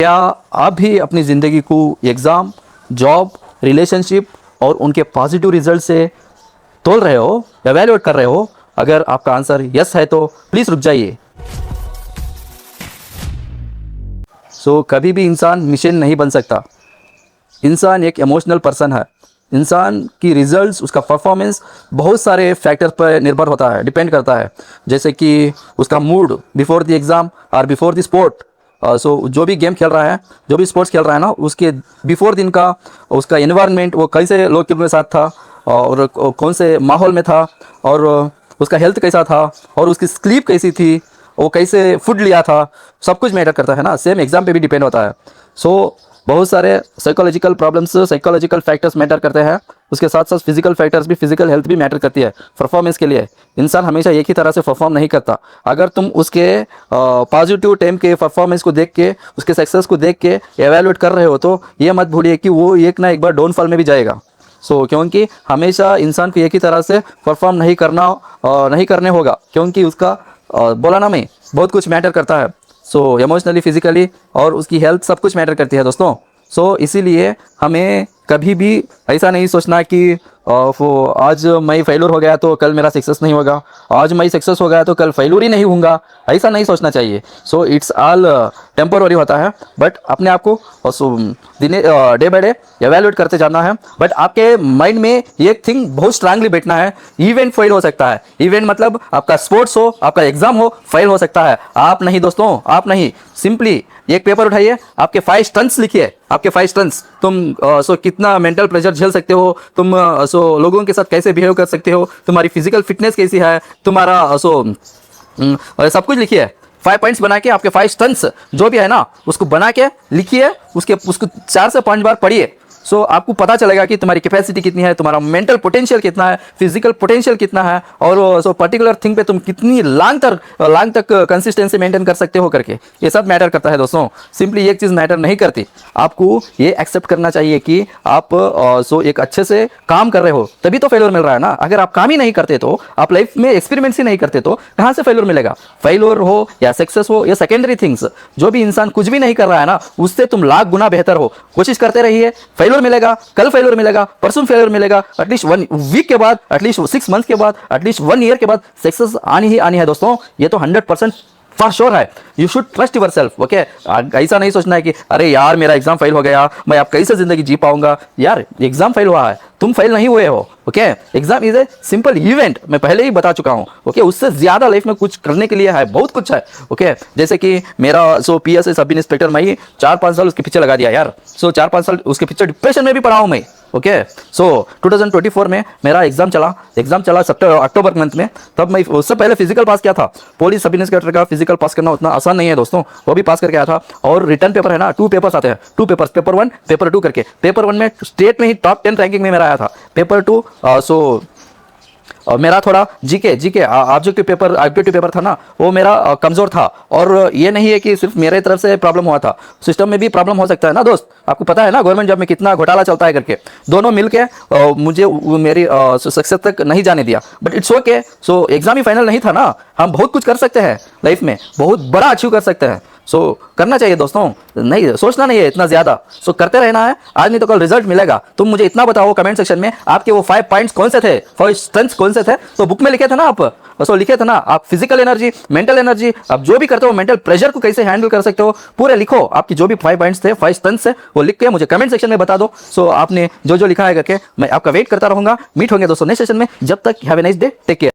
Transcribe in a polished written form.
क्या आप भी अपनी ज़िंदगी को एग्ज़ाम, जॉब, रिलेशनशिप और उनके पॉजिटिव रिजल्ट से तोल रहे हो, एवेल्युएट कर रहे हो? अगर आपका आंसर यस है तो प्लीज़ रुक जाइए। कभी भी इंसान मशीन नहीं बन सकता। इंसान एक इमोशनल पर्सन है। इंसान की रिजल्ट्स, उसका परफॉर्मेंस बहुत सारे फैक्टर्स पर निर्भर होता है, डिपेंड करता है। जैसे कि उसका मूड बिफोर द एग्ज़ाम और बिफोर द स्पोर्ट। जो भी गेम खेल रहा है, जो भी स्पोर्ट्स खेल रहा है ना, उसके बिफोर दिन का उसका एनवायरनमेंट, वो कैसे लोग के साथ था और कौन से माहौल में था, और उसका हेल्थ कैसा था, और उसकी स्लीप कैसी थी, वो कैसे फूड लिया था, सब कुछ मैटर करता है ना। सेम एग्ज़ाम पे भी डिपेंड होता है। बहुत सारे psychological problems, psychological factors matter करते हैं। उसके साथ साथ फिजिकल फैक्टर्स भी, फिजिकल हेल्थ भी मैटर करती है परफॉर्मेंस के लिए। इंसान हमेशा एक ही तरह से परफॉर्म नहीं करता। अगर तुम उसके पॉजिटिव टाइम के परफॉर्मेंस को देख के, उसके सक्सेस को देख के एवेल्युएट कर रहे हो, तो ये मत भूलिए कि वो एक ना एक बार डाउनफॉल में भी जाएगा। क्योंकि हमेशा इंसान को एक ही तरह से परफॉर्म नहीं करने होगा, क्योंकि उसका बोला ना मैं, बहुत कुछ मैटर करता है। इमोशनली, फिजिकली और उसकी हेल्थ सब कुछ मैटर करती है दोस्तों। इसीलिए हमें कभी भी ऐसा नहीं सोचना कि आज मैं फेल्योर हो गया तो कल मेरा सक्सेस नहीं होगा, आज मैं सक्सेस हो गया तो कल फेल्योर ही नहीं होऊंगा। ऐसा नहीं सोचना चाहिए। इट्स ऑल टेम्पोररी होता है। बट अपने आप को डे बाय डे एवेल्युएट करते जाना है। बट आपके माइंड में एक थिंग बहुत स्ट्रांगली बैठना है, इवेंट फेल हो सकता है। इवेंट मतलब आपका स्पोर्ट्स हो, आपका एग्जाम हो, फेल हो सकता है। आप नहीं दोस्तों, आप नहीं। सिंपली एक पेपर उठाइए, आपके 5 स्टंट्स लिखिए। आपके 5 स्टंट्स, तुम कितना मेंटल प्रेशर झेल सकते हो, तुम लोगों के साथ कैसे बिहेव कर सकते हो, तुम्हारी फिजिकल फिटनेस कैसी है, तुम्हारा सब कुछ लिखिए। 5 पॉइंट्स बना के, आपके 5 स्टंट्स जो भी है ना, उसको बना के लिखिए। उसको 4 से 5 बार पढ़िए। आपको पता चलेगा कि तुम्हारी कैपेसिटी कितनी है, तुम्हारा मेंटल पोटेंशियल कितना है, फिजिकल पोटेंशियल कितना है, और पर्टिकुलर थिंग पे तुम कितनी लॉन्ग तक कंसिस्टेंसी मेंटेन कर सकते हो करके। ये सब मैटर करता है दोस्तों। सिंपली एक चीज़ मैटर नहीं करती। आपको ये एक्सेप्ट करना चाहिए कि आप एक अच्छे से काम कर रहे हो, तभी तो फेल्योर मिल रहा है ना। अगर आप काम ही नहीं करते, तो आप लाइफ में एक्सपेरिमेंट्स ही नहीं करते, तो कहाँ से फेल्योर मिलेगा? फेल्योर हो या सक्सेस हो, ये सेकेंडरी थिंग्स। जो भी इंसान कुछ भी नहीं कर रहा है ना, उससे तुम लाख गुना बेहतर हो। कोशिश करते रहिए। फेल्योर मिलेगा, कल फेल्योर मिलेगा, परसों फेल्योर मिलेगा, एटलीस्ट 1 वीक के बाद, एटलीस्ट 6 मंथ के बाद, एटलीस्ट 1 ईयर के बाद सक्सेस आनी ही आनी है दोस्तों। ये तो 100% फॉर श्योर है। You should trust yourself. Okay, ऐसा नहीं सोचना है कि अरे यार मेरा एग्जाम फेल हो गया, मैं अब कैसे जिंदगी जी पाऊंगा। यार एग्जाम फेल हुआ है, तुम फेल नहीं हुए हो। Okay, exam is a simple event, मैं पहले ही बता चुका हूं। ओके, उससे ज्यादा लाइफ में कुछ करने के लिए है, बहुत कुछ है। ओके, जैसे कि मेरा PSI सब इंस्पेक्टर, मैं 4-5 साल उसके पीछे लगा दिया यार। 4-5 साल उसके पीछे डिप्रेशन में भी पड़ा हूं मैं। ओके, 2024 में मेरा एग्जाम चला अक्टूबर मंथ में। तब मैं उससे पहले फिजिकल पास किया था। पुलिस सब इंस्पेक्टर का फिजिकल पास करना उतना आसान नहीं है दोस्तों, वो भी पास करके आया था। और रिटर्न पेपर है ना, 2 पेपर्स आते हैं, 2 पेपर्स, पेपर 1, पेपर 2 करके। पेपर 1 में स्टेट में ही टॉप 10 रैंकिंग में मेरा आया था। पेपर 2 मेरा थोड़ा जीके ऑब्जेक्टिव पेपर था ना, वो मेरा कमजोर था। और ये नहीं है कि सिर्फ मेरे तरफ से प्रॉब्लम हुआ था, सिस्टम में भी प्रॉब्लम हो सकता है ना दोस्त। आपको पता है ना गवर्नमेंट जॉब में कितना घोटाला चलता है करके। दोनों मिलके मुझे मेरी सक्सेस तक नहीं जाने दिया। But it's okay. Exam he final नहीं था ना, हम बहुत कुछ कर सकते हैं लाइफ में, बहुत बड़ा अचीव कर सकते हैं। करना चाहिए दोस्तों, नहीं सोचना नहीं है इतना ज्यादा। करते रहना है, आज नहीं तो कल रिजल्ट मिलेगा। तुम मुझे इतना बताओ कमेंट सेक्शन में, आपके वो 5 पॉइंट्स कौन से थे, 5 स्ट्रेंथ्स कौन से थे? तो बुक में लिखे थे ना आप, लिखे थे ना आप। फिजिकल एनर्जी, मेंटल एनर्जी, आप जो भी करते हो, मेंटल प्रेशर को कैसे हैंडल कर सकते हो, पूरे लिखो। आपकी जो भी 5 पॉइंट्स थे, 5 स्ट्रेंथ्स थे, वो लिख के मुझे कमेंट सेक्शन में बता दो। आपने जो लिखा है करके, मैं आपका वेट करता रहूंगा। मीट होंगे दोस्तों नेक्स्ट सेशन में। जब तक have a nice day, take care.